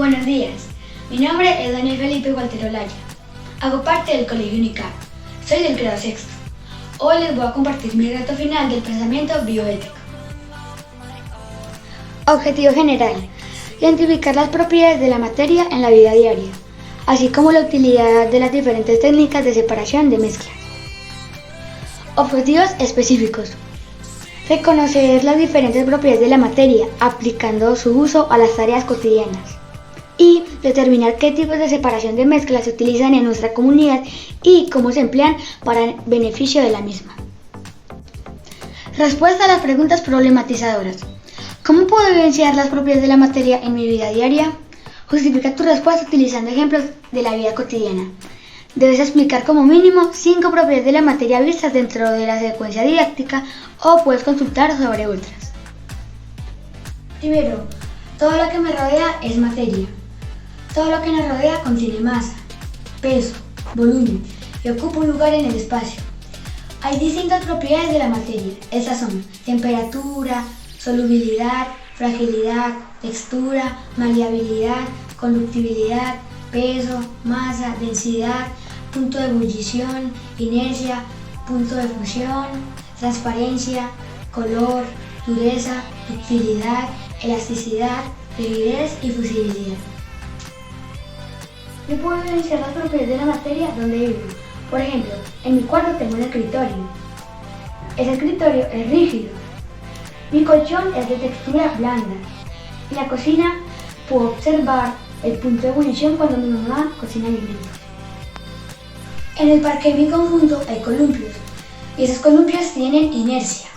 Buenos días, mi nombre es Daniel Felipe Walter Olaya. Hago parte del Colegio UNICAP. Soy del grado sexto. Hoy les voy a compartir mi reto final del pensamiento bioético. Objetivo general: identificar las propiedades de la materia en la vida diaria, así como la utilidad de las diferentes técnicas de separación de mezclas. Objetivos específicos: reconocer las diferentes propiedades de la materia, aplicando su uso a las tareas cotidianas. Y determinar qué tipos de separación de mezclas se utilizan en nuestra comunidad y cómo se emplean para el beneficio de la misma. Respuesta a las preguntas problematizadoras. ¿Cómo puedo evidenciar las propiedades de la materia en mi vida diaria? Justifica tu respuesta utilizando ejemplos de la vida cotidiana. Debes explicar como mínimo 5 propiedades de la materia vistas dentro de la secuencia didáctica o puedes consultar sobre otras. Primero, todo lo que me rodea es materia. Todo lo que nos rodea contiene masa, peso, volumen y ocupa un lugar en el espacio. Hay distintas propiedades de la materia. Estas son temperatura, solubilidad, fragilidad, textura, maleabilidad, conductibilidad, peso, masa, densidad, punto de ebullición, inercia, punto de fusión, transparencia, color, dureza, ductilidad, elasticidad, rigidez y fusibilidad. Yo puedo evidenciar las propiedades de la materia donde vivo. Por ejemplo, en mi cuarto tengo un escritorio. Ese escritorio es rígido. Mi colchón es de textura blanda. En la cocina puedo observar el punto de ebullición cuando mi mamá cocina alimentos. En el parque de mi conjunto hay columpios y esos columpios tienen inercia.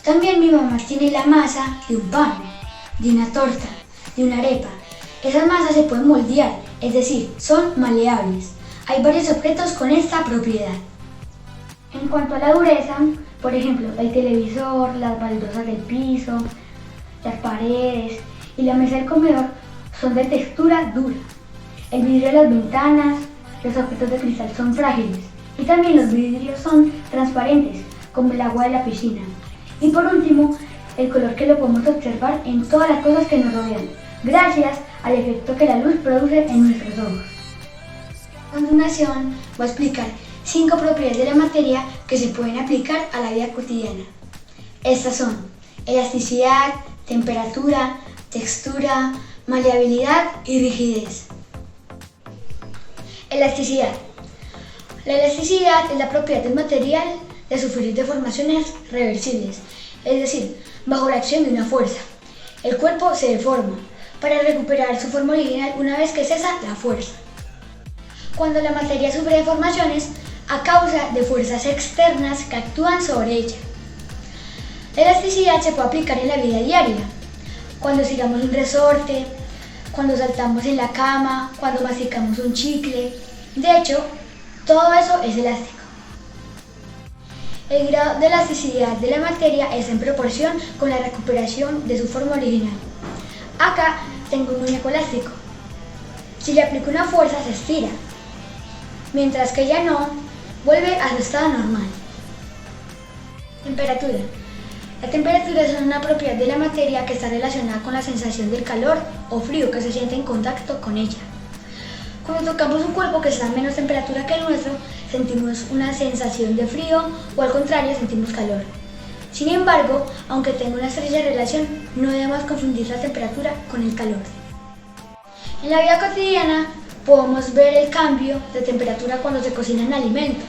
También mi mamá tiene la masa de un pan, de una torta, de una arepa. Esas masas se pueden moldear, es decir, son maleables. Hay varios objetos con esta propiedad. En cuanto a la dureza, por ejemplo, el televisor, las baldosas del piso, las paredes y la mesa del comedor son de textura dura. El vidrio de las ventanas, los objetos de cristal son frágiles y también los vidrios son transparentes, como el agua de la piscina. Y por último, el color que lo podemos observar en todas las cosas que nos rodean, gracias al efecto que la luz produce en nuestros ojos. A continuación, voy a explicar 5 propiedades de la materia que se pueden aplicar a la vida cotidiana. Estas son elasticidad, temperatura, textura, maleabilidad y rigidez. Elasticidad. La elasticidad es la propiedad del material de sufrir deformaciones reversibles, es decir, bajo la acción de una fuerza. El cuerpo se deforma para recuperar su forma original una vez que cesa la fuerza. Cuando la materia sufre deformaciones a causa de fuerzas externas que actúan sobre ella. La elasticidad se puede aplicar en la vida diaria, cuando estiramos un resorte, cuando saltamos en la cama, cuando masticamos un chicle. De hecho, todo eso es elástico. El grado de elasticidad de la materia es en proporción con la recuperación de su forma original. Acá tengo un muñeco elástico. Si le aplico una fuerza se estira, mientras que ya no, vuelve a su estado normal. Temperatura. La temperatura es una propiedad de la materia que está relacionada con la sensación del calor o frío que se siente en contacto con ella. Cuando tocamos un cuerpo que está a menos temperatura que el nuestro, sentimos una sensación de frío o al contrario sentimos calor. Sin embargo, aunque tenga una estrecha relación, no debemos confundir la temperatura con el calor. En la vida cotidiana podemos ver el cambio de temperatura cuando se cocinan alimentos,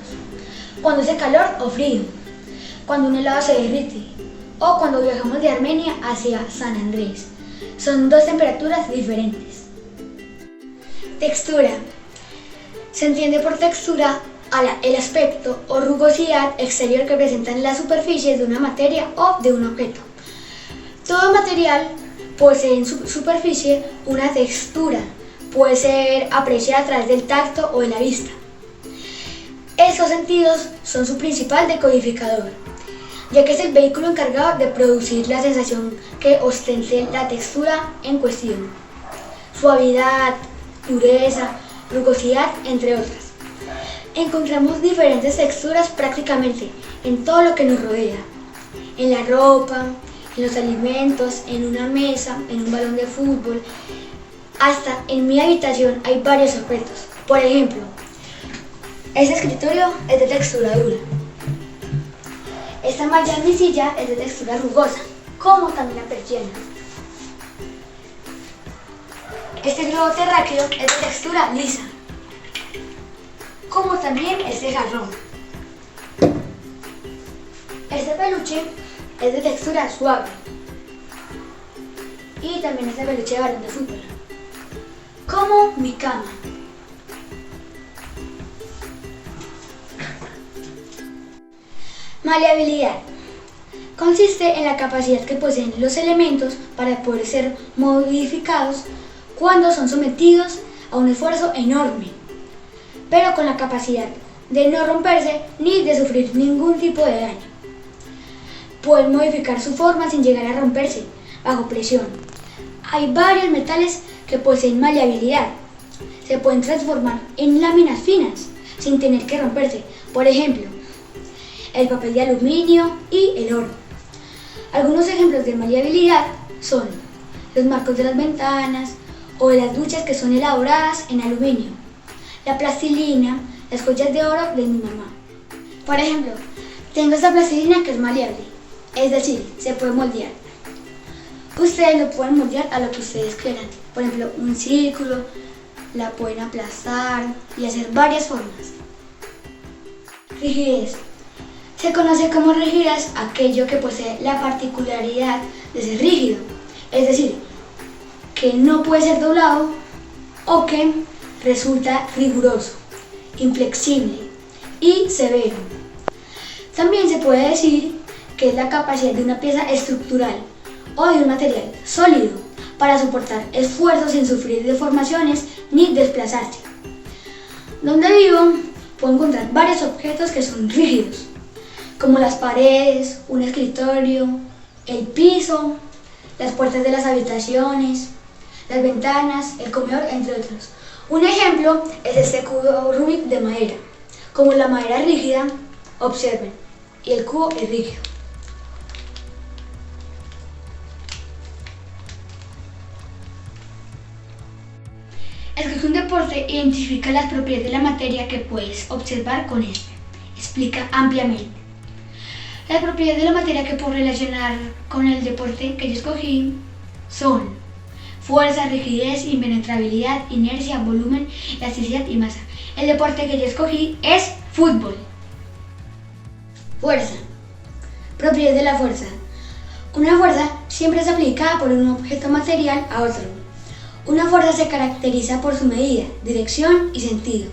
cuando hace calor o frío, cuando un helado se derrite o cuando viajamos de Armenia hacia San Andrés. Son 2 temperaturas diferentes. Textura. Se entiende por textura el aspecto o rugosidad exterior que presentan las superficies de una materia o de un objeto. Todo material posee en su superficie una textura, puede ser apreciada a través del tacto o de la vista. Estos sentidos son su principal decodificador, ya que es el vehículo encargado de producir la sensación que ostente la textura en cuestión. Suavidad, dureza, rugosidad, entre otras. Encontramos diferentes texturas prácticamente en todo lo que nos rodea, en la ropa, en los alimentos, en una mesa, en un balón de fútbol, Hasta en mi habitación hay varios objetos. Por ejemplo, este escritorio es de textura dura. Esta malla en mi silla es de textura rugosa, como también la persiana. Este globo terráqueo es de textura lisa, como también este jarrón. Este peluche es de textura suave y también este peluche de balón de fútbol, como mi cama. Maleabilidad. Consiste en la capacidad que poseen los elementos para poder ser modificados cuando son sometidos a un esfuerzo enorme, pero con la capacidad de no romperse ni de sufrir ningún tipo de daño. Pueden modificar su forma sin llegar a romperse bajo presión. Hay varios metales que poseen maleabilidad. Se pueden transformar en láminas finas sin tener que romperse. Por ejemplo, el papel de aluminio y el oro. Algunos ejemplos de maleabilidad son los marcos de las ventanas o de las duchas que son elaboradas en aluminio, la plastilina, las joyas de oro de mi mamá. Por ejemplo, tengo esta plastilina que es maleable, es decir, se puede moldear. Ustedes lo pueden moldear a lo que ustedes quieran. Por ejemplo, un círculo, la pueden aplastar y hacer varias formas. Rigidez. Se conoce como rigidez aquello que posee la particularidad de ser rígido, es decir, que no puede ser doblado o que resulta riguroso, inflexible y severo. También se puede decir que es la capacidad de una pieza estructural o de un material sólido para soportar esfuerzos sin sufrir deformaciones ni desplazarse. Donde vivo, puedo encontrar varios objetos que son rígidos, como las paredes, un escritorio, el piso, las puertas de las habitaciones, las ventanas, el comedor, entre otros. Un ejemplo es este cubo Rubik de madera. Como la madera es rígida, observen, y el cubo es rígido. Escoge un deporte e identifica las propiedades de la materia que puedes observar con este. Explica ampliamente. Las propiedades de la materia que puedo relacionar con el deporte que yo escogí son fuerza, rigidez, impenetrabilidad, inercia, volumen, elasticidad y masa. El deporte que yo escogí es fútbol. Fuerza. Propiedades de la fuerza. Una fuerza siempre es aplicada por un objeto material a otro. Una fuerza se caracteriza por su medida, dirección y sentido.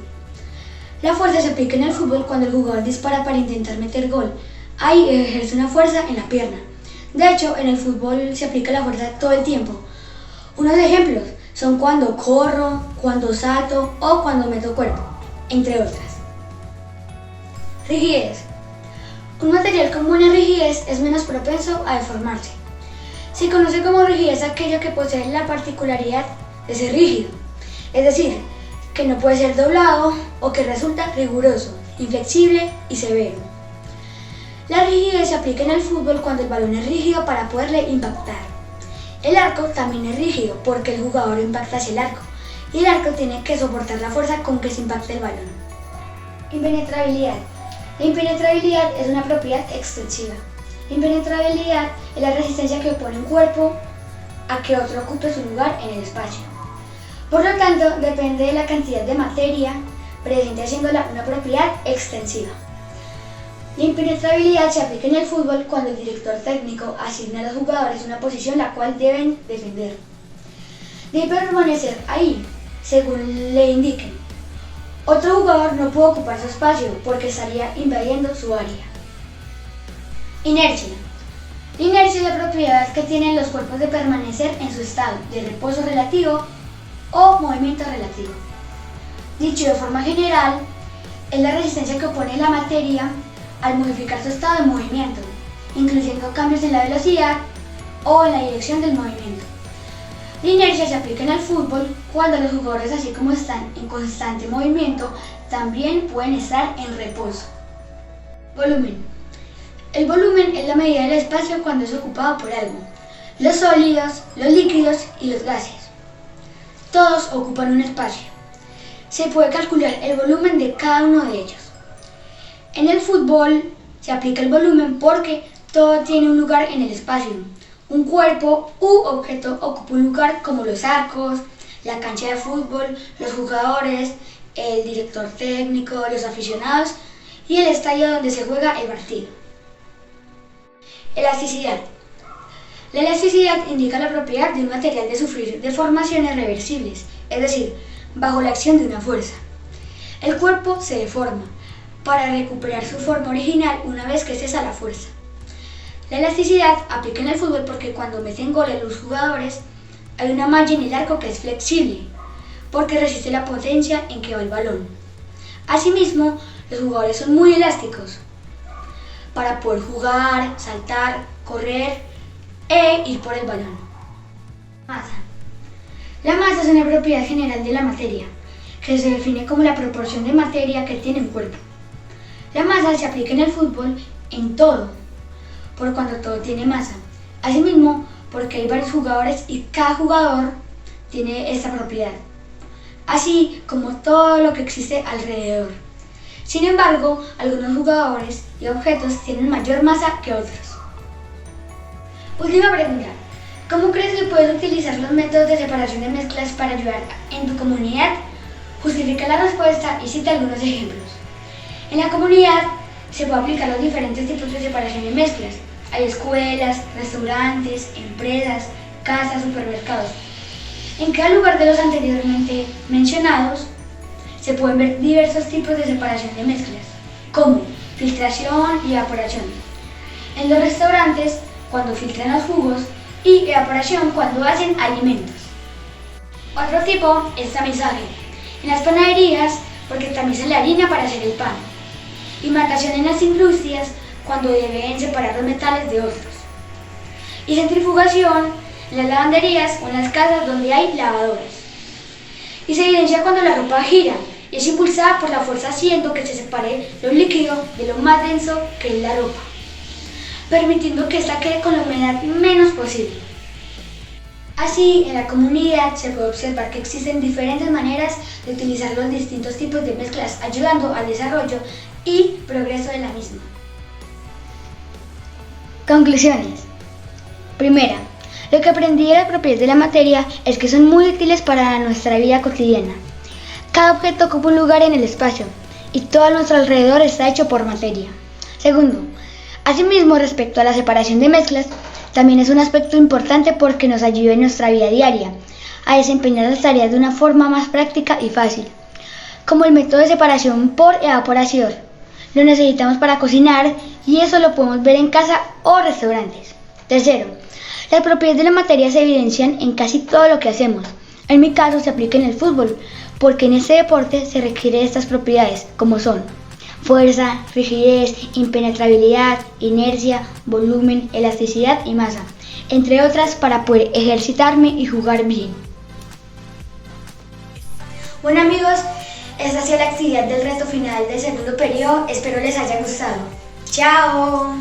La fuerza se aplica en el fútbol cuando el jugador dispara para intentar meter gol. Ahí ejerce una fuerza en la pierna. De hecho, en el fútbol se aplica la fuerza todo el tiempo. Unos ejemplos son cuando corro, cuando salto o cuando meto cuerpo, entre otras. Rigidez. Un material con buena rigidez es menos propenso a deformarse. Se conoce como rigidez aquello que posee la particularidad de ser rígido, es decir, que no puede ser doblado o que resulta riguroso, inflexible y severo. La rigidez se aplica en el fútbol cuando el balón es rígido para poderle impactar. El arco también es rígido porque el jugador impacta hacia el arco y el arco tiene que soportar la fuerza con que se impacta el balón. Impenetrabilidad. La impenetrabilidad es una propiedad extensiva. La impenetrabilidad es la resistencia que opone un cuerpo a que otro ocupe su lugar en el espacio. Por lo tanto, depende de la cantidad de materia presente, haciéndola una propiedad extensiva. La impenetrabilidad se aplica en el fútbol cuando el director técnico asigna a los jugadores una posición la cual deben defender. Debe permanecer ahí, según le indiquen. Otro jugador no puede ocupar su espacio porque estaría invadiendo su área. Inercia. La inercia es la propiedad que tienen los cuerpos de permanecer en su estado de reposo relativo o movimiento relativo. Dicho de forma general, es la resistencia que opone la materia al modificar su estado de movimiento, incluyendo cambios en la velocidad o en la dirección del movimiento. La inercia se aplica en el fútbol cuando los jugadores, así como están en constante movimiento, también pueden estar en reposo. Volumen. El volumen es la medida del espacio cuando es ocupado por algo, los sólidos, los líquidos y los gases. Todos ocupan un espacio. Se puede calcular el volumen de cada uno de ellos. En el fútbol se aplica el volumen porque todo tiene un lugar en el espacio. Un cuerpo u objeto ocupa un lugar como los arcos, la cancha de fútbol, los jugadores, el director técnico, los aficionados y el estadio donde se juega el partido. Elasticidad. La elasticidad indica la propiedad de un material de sufrir deformaciones reversibles, es decir, bajo la acción de una fuerza. El cuerpo se deforma para recuperar su forma original una vez que cesa la fuerza. La elasticidad aplica en el fútbol porque cuando meten goles los jugadores hay una malla en el arco que es flexible porque resiste la potencia en que va el balón. Asimismo, los jugadores son muy elásticos para poder jugar, saltar, correr e ir por el balón. Masa. La masa es una propiedad general de la materia que se define como la proporción de materia que tiene un cuerpo. La masa se aplica en el fútbol en todo, por cuando todo tiene masa. Asimismo, porque hay varios jugadores y cada jugador tiene esta propiedad, así como todo lo que existe alrededor. Sin embargo, algunos jugadores y objetos tienen mayor masa que otros. Última pregunta. ¿Cómo crees que puedes utilizar los métodos de separación de mezclas para ayudar en tu comunidad? Justifica la respuesta y cita algunos ejemplos. En la comunidad se puede aplicar los diferentes tipos de separación de mezclas. Hay escuelas, restaurantes, empresas, casas, supermercados. En cada lugar de los anteriormente mencionados se pueden ver diversos tipos de separación de mezclas, como filtración y evaporación. En los restaurantes, cuando filtran los jugos, y evaporación cuando hacen alimentos. Otro tipo es tamizaje. En las panaderías, porque tamizan la harina para hacer el pan. Y matación en las industrias, cuando deben separar los metales de otros. Y centrifugación en las lavanderías o en las casas donde hay lavadoras. Y se evidencia cuando la ropa gira y es impulsada por la fuerza haciendo que se separe lo líquido de lo más denso que es la ropa, permitiendo que ésta quede con la humedad menos posible. Así, en la comunidad se puede observar que existen diferentes maneras de utilizar los distintos tipos de mezclas, ayudando al desarrollo y progreso de la misma. Conclusiones. Primera, lo que aprendí de las propiedades de la materia es que son muy útiles para nuestra vida cotidiana. Cada objeto ocupa un lugar en el espacio y todo a nuestro alrededor está hecho por materia. Segundo, asimismo, respecto a la separación de mezclas, también es un aspecto importante porque nos ayuda en nuestra vida diaria a desempeñar las tareas de una forma más práctica y fácil, como el método de separación por evaporación. Lo necesitamos para cocinar y eso lo podemos ver en casa o restaurantes. Tercero, las propiedades de la materia se evidencian en casi todo lo que hacemos. En mi caso se aplica en el fútbol, porque en este deporte se requiere estas propiedades, como son fuerza, rigidez, impenetrabilidad, inercia, volumen, elasticidad y masa, entre otras, para poder ejercitarme y jugar bien. Bueno amigos, esta ha sido la actividad del reto final del segundo periodo, espero les haya gustado. ¡Chao!